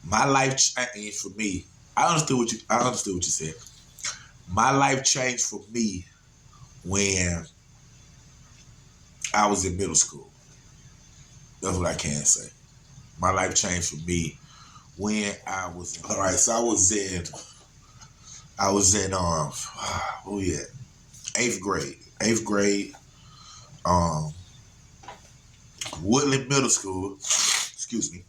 My life changed for me. I understood what you said. My life changed for me when I was in middle school. That's what I can say. My life changed for me when I was in. All right, so I was in oh yeah, eighth grade. Eighth grade, um, Woodland Middle School. Excuse me,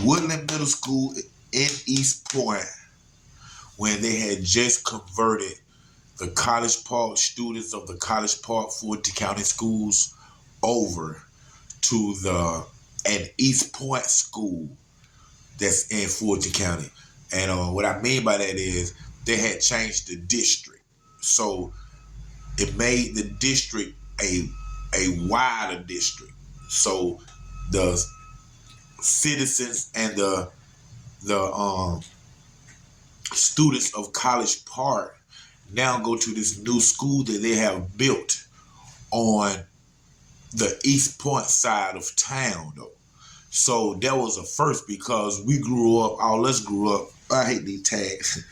Woodland Middle School in East Point when they had just converted the College Park students of the College Park Fulton County schools over to an East Point school that's in Fulton County. And what I mean by that is they had changed the district. So it made the district a wider district. So the citizens and the students of College Park now go to this new school that they have built on the East Point side of town, though. So that was a first because we grew up, all us grew up, I hate these tags.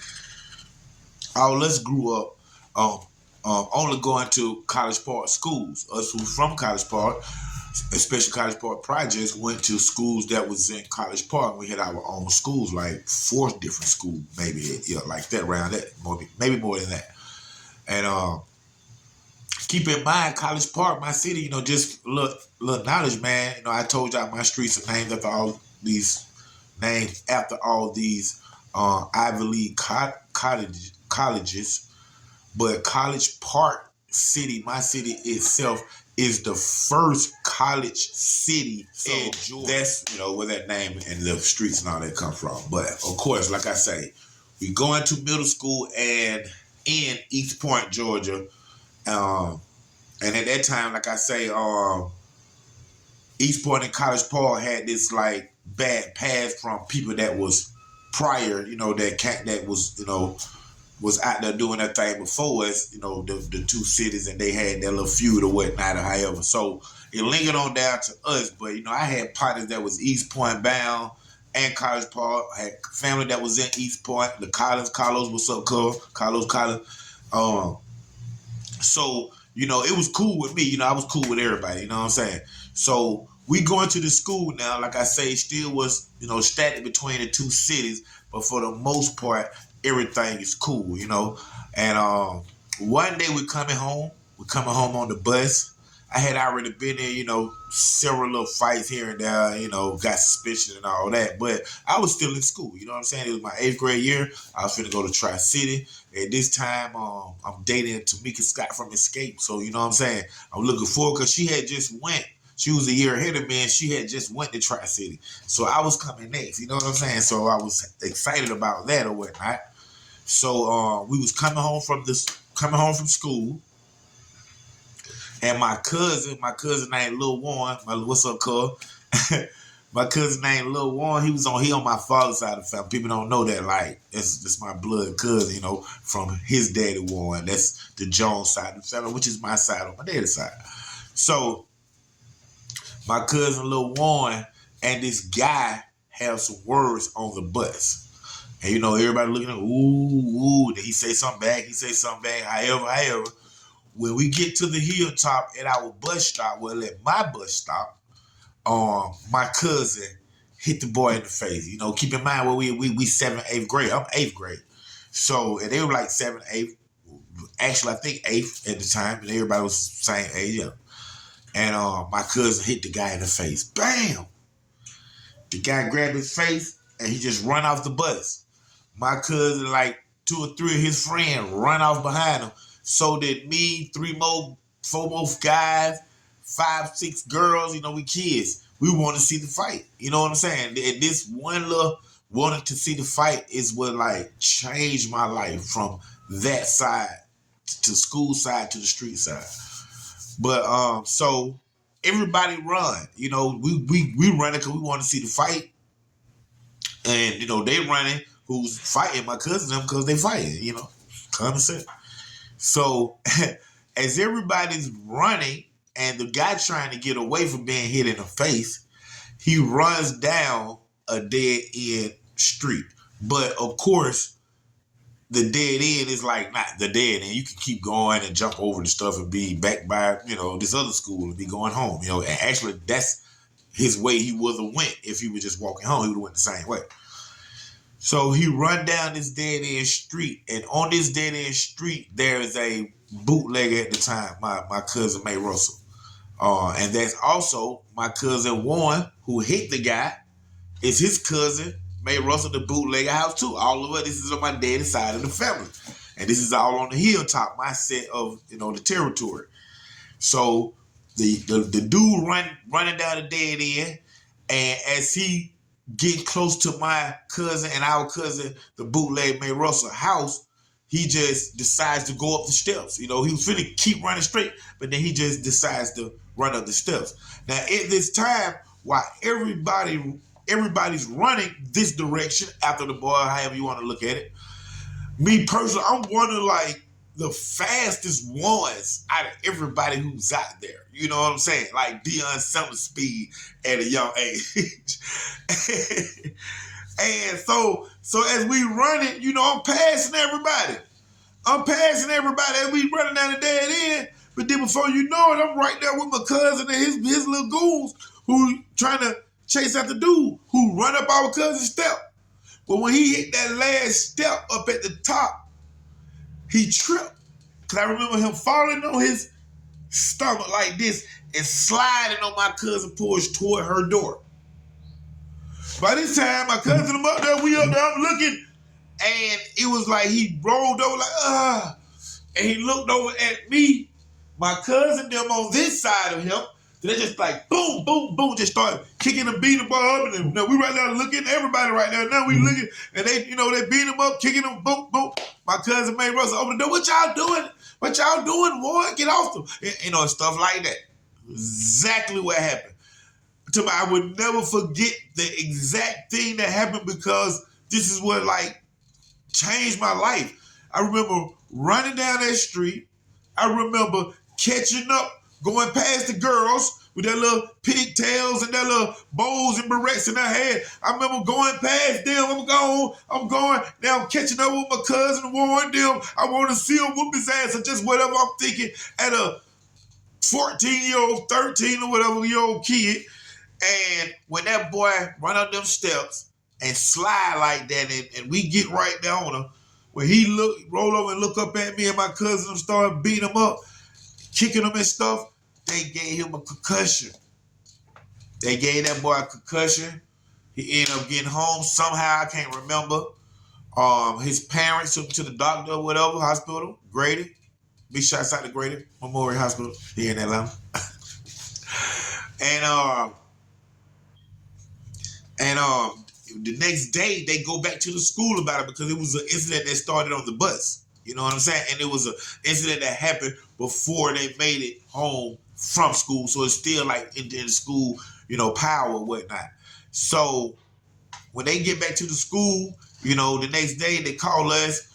All us grew up only going to College Park schools. Us who from College Park, especially College Park Projects, went to schools that was in College Park. We had our own schools, like 4 different schools, maybe, yeah, like that, around that, maybe more than that. And keep in mind, College Park, my city, just little knowledge, man. I told y'all my streets are named after all these Ivy League colleges. But College Park City, my city itself, is the first college city in Georgia. That's where that name and the streets and all that come from. But of course, like I say, we go into middle school and in East Point, Georgia. And at that time, like I say, East Point and College Park had this like bad past from people that was prior, that was out there doing that thing before us, the 2 cities, and they had their little feud or whatnot or however. So it lingered on down to us. But I had partners that was East Point bound and College Park. I had family that was in East Point. The Carlos, what's up, Carlos. So it was cool with me. I was cool with everybody. You know what I'm saying? So we going to the school now, like I say, still was, static between the 2 cities. But for the most part, everything is cool, And one day we're coming home. We're coming home on the bus. I had already been in, several little fights here and there, got suspension and all that. But I was still in school, you know what I'm saying? It was my 8th grade year. I was finna go to Tri-City. At this time, I'm dating Tamika Scott from Escape. So, you know what I'm saying? I'm looking forward because she had just went. She was a year ahead of me and she had just went to Tri-City. So I was coming next, you know what I'm saying? So I was excited about that or whatnot. So we was coming home from school. And my cousin named Lil Warren, what's up, cuz? My cousin named Lil Warren, he on my father's side of the family. People don't know that, like, that's my blood cousin, from his daddy Warren. That's the Jones side of the family, which is my side on my daddy's side. So my cousin Lil Warren and this guy have some words on the bus. And everybody looking at ooh, did he say something back? However, when we get to the hilltop at our bus stop, at my bus stop, my cousin hit the boy in the face. Keep in mind we 7th, 8th grade. I'm 8th grade. So, and they were like 7th, 8th. Actually, I think 8th at the time, and everybody was saying 8th, yeah. And my cousin hit the guy in the face. Bam! The guy grabbed his face, and he just run off the bus. My cousin, like 2 or 3 of his friends, run off behind him. So did me, 4 more guys, 5, 6 girls, we kids. We want to see the fight. You know what I'm saying? And this one little wanting to see the fight is what like changed my life from that side to school side to the street side. But so everybody run. We running because we want to see the fight. And they running who's fighting my cousin them because they fighting, common sense. So as everybody's running and the guy trying to get away from being hit in the face, he runs down a dead end street. But of course, the dead end is like not the dead end. You can keep going and jump over the stuff and be back by, this other school and be going home. And actually that's his way he would have went if he was just walking home. He would have went the same way. So he run down this dead end street, and on this dead end street, there is a bootlegger at the time, my cousin May Russell. And that's also my cousin Warren, who hit the guy, is his cousin, May Russell, the bootlegger house too. All of us, this is on my daddy's side of the family. And this is all on the hilltop, my set of, the territory. So the dude running down the dead end, and as he get close to my cousin and our cousin, the bootleg May Russell house, he just decides to go up the steps. He was finna keep running straight, but then he just decides to run up the steps. Now, at this time, while everybody's running this direction after the boy, however you want to look at it, me personally, I'm one of like the fastest ones out of everybody who's out there. You know what I'm saying? Like Deion Sanders speed at a young age. And so as we run it, I'm passing everybody. As we running down the dead end. But then before you know it, I'm right there with my cousin and his little goons who trying to chase after dude who run up our cousin's step. But when he hit that last step up at the top, he tripped. Because I remember him falling on his stomach like this and sliding on my cousin porch toward her door. By this time, my cousin, I'm up there, we up there, I'm looking, and it was like he rolled over like, and he looked over at me, my cousin, them on this side of him. They just like boom, boom, boom, just started kicking and beating the ball up, and we right now looking, everybody right now. Now we looking, and they beat him up, kicking him, boom, boom. My cousin May Russell open the door. What y'all doing? What y'all doing, boy? Get off them, and stuff like that. Exactly what happened. I would never forget the exact thing that happened because this is what like changed my life. I remember running down that street. I remember catching up, going past the girls with their little pigtails and their little bows and barrettes in their head. I remember going past them. I'm going. Now I'm catching up with my cousin Warren them. I want to see him whoop his ass or just whatever I'm thinking at a 14-year-old, 13 or whatever year old kid. And when that boy run up them steps and slide like that, and we get right down on him, when he roll over and look up at me and my cousin started beating him up, kicking him and stuff, they gave him a concussion. They gave that boy a concussion. He ended up getting home somehow. I can't remember. His parents took him to the doctor or whatever, hospital, Grady. Big shots out to Grady Memorial Hospital here in Atlanta. And the next day, they go back to the school about it because it was an incident that started on the bus. You know what I'm saying? And it was an incident that happened before they made it home from school. So it's still like in the school, power or whatnot. So when they get back to the school, the next day they call us,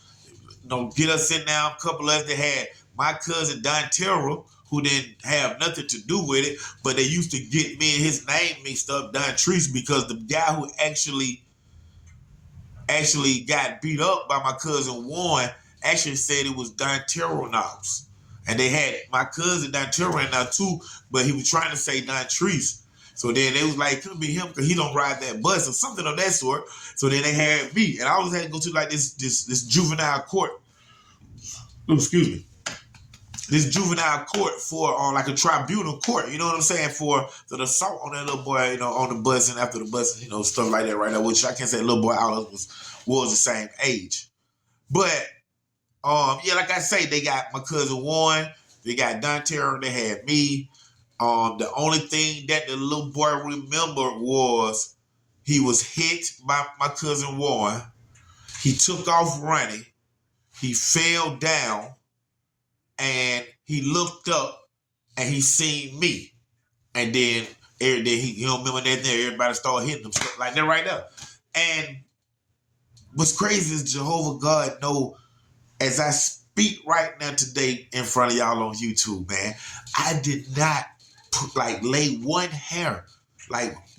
get us in now. A couple of us, they had my cousin Don Terrell, who didn't have nothing to do with it, but they used to get me and his name mixed up, Don Treese, because the guy who actually got beat up by my cousin Warren actually said it was Don Terrell Knobs. And they had my cousin Don Terrell now too, but he was trying to say Don Treese. So then they was like, it couldn't be him because he don't ride that bus or something of that sort. So then they had me, and I always had to go to like this juvenile court. Oh, excuse me. This juvenile court for like a tribunal court, you know what I'm saying, for the assault on that little boy, on the bus and after the bus, stuff like that right now, which I can't say little boy, all of us was the same age. But, like I say, they got my cousin Warren, they got Don Terrell, they had me. The only thing that the little boy remembered was he was hit by my cousin Warren. He took off running. He fell down. And he looked up and he seen me. And then he remember that there, everybody started hitting him stuff like that right there. And what's crazy is Jehovah God know, as I speak right now today in front of y'all on YouTube, man, I did not lay one hair,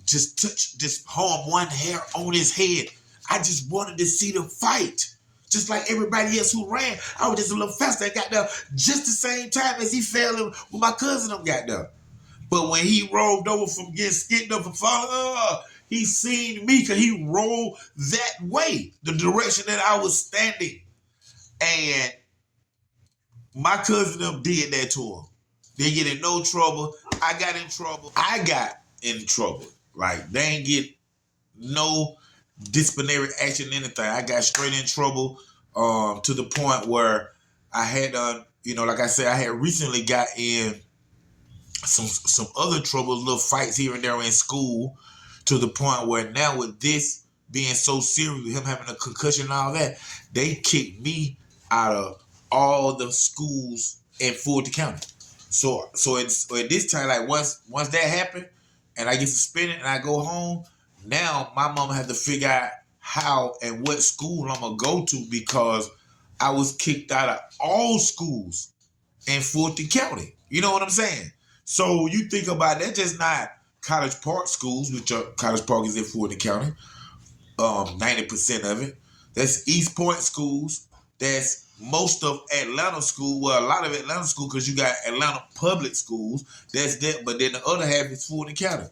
just harm one hair on his head. I just wanted to see them fight. Just like everybody else who ran, I was just a little faster. I got there just the same time as he fell in when my cousin them got there. But when he rolled over from getting skinned up and falling, he seen me because he rolled that way, the direction that I was standing. And my cousin them did that to him. They get in no trouble. I got in trouble. Like, they ain't get no disciplinary action, anything. I got straight in trouble to the point where I had, like I said, I had recently got in some other trouble, little fights here and there in school, to the point where now with this being so serious, with him having a concussion and all that, they kicked me out of all the schools in Fulton County. So at this time, like once that happened and I get suspended and I go home, now my mama had to figure out how and what school I'm gonna go to, because I was kicked out of all schools in Fulton County. You know what I'm saying? So you think about that, just not College Park schools, which College Park is in Fulton County, 90% of it. That's East Point schools. That's most of Atlanta school. Well, a lot of Atlanta school, because you got Atlanta public schools. That's that. But then the other half is Fulton County.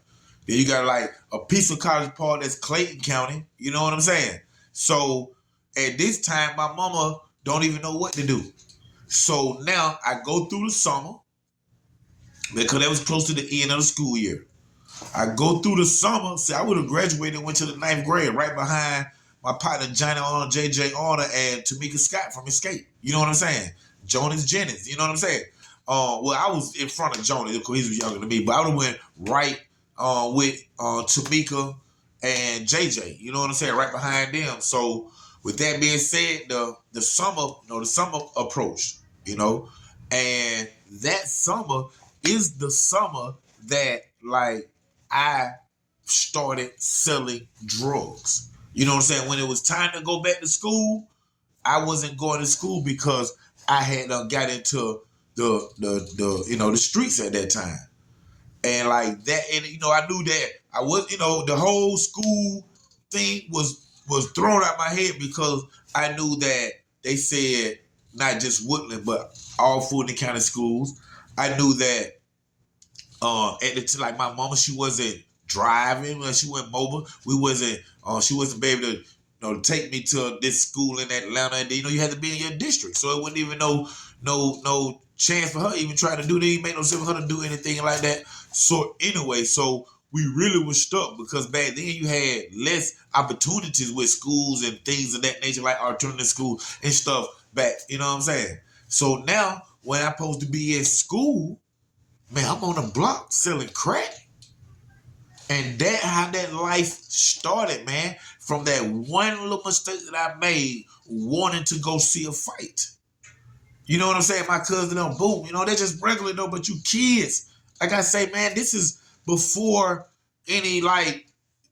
Then you got like a piece of College Park that's Clayton County. You know what I'm saying? So at this time, my mama don't even know what to do. So now I go through the summer, because that was close to the end of the school year. I go through the summer. See, I would have graduated and went to the 9th grade right behind my partner Johnny Arnold, JJ Arnold, and Tamika Scott from Escape. You know what I'm saying? Jonas Jennings. You know what I'm saying? Well, I was in front of Jonas because he was younger than me, but I would have went right with Tamika and JJ. You know what I'm saying? Right behind them. So with that being said, the summer approached. And that summer is the summer that like I started selling drugs. You know what I'm saying? When it was time to go back to school, I wasn't going to school because I had got into the streets at that time. And like that, and I knew that I was, the whole school thing was thrown out my head, because I knew that they said not just Woodland, but all Fulton County schools. I knew that like my mama, she wasn't driving, she wasn't mobile. She wasn't able to take me to this school in Atlanta. And you had to be in your district, so it wasn't even no chance for her even trying to do that. It made no sense for her to do anything like that. So anyway, so we really was stuck, because back then you had less opportunities with schools and things of that nature, like alternative school and stuff back. You know what I'm saying? So now when I'm supposed to be in school, man, I'm on the block selling crack. And that how that life started, man. From that one little mistake that I made, wanting to go see a fight. You know what I'm saying? My cousin, boom. They're just regular though, but you kids. Like I say, man, this is before any like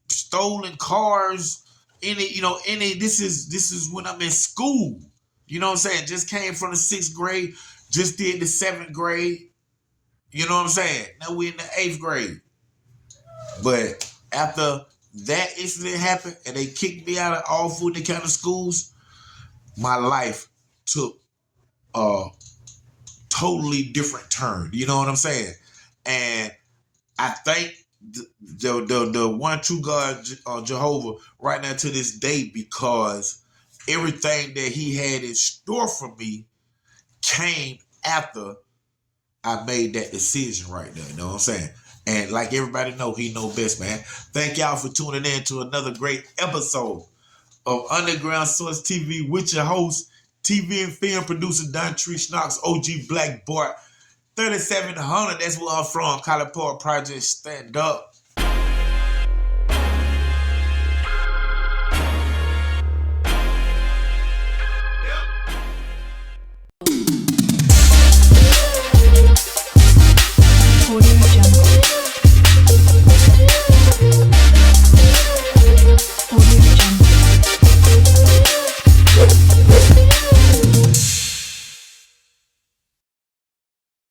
stolen cars, this is when I'm in school. You know what I'm saying? Just came from the 6th grade, just did the 7th grade. You know what I'm saying? Now we're in the 8th grade. But after that incident happened and they kicked me out of all Fulton County schools, my life took a totally different turn. You know what I'm saying? And I thank the one true God, Jehovah, right now to this day, because everything that he had in store for me came after I made that decision right there. You know what I'm saying? And like everybody know, he know best, man. Thank y'all for tuning in to another great episode of Underground Source TV with your host, TV and film producer Don Tree Knox, OG Black Bart, 3700. That's where I'm from. College Park Project, stand up.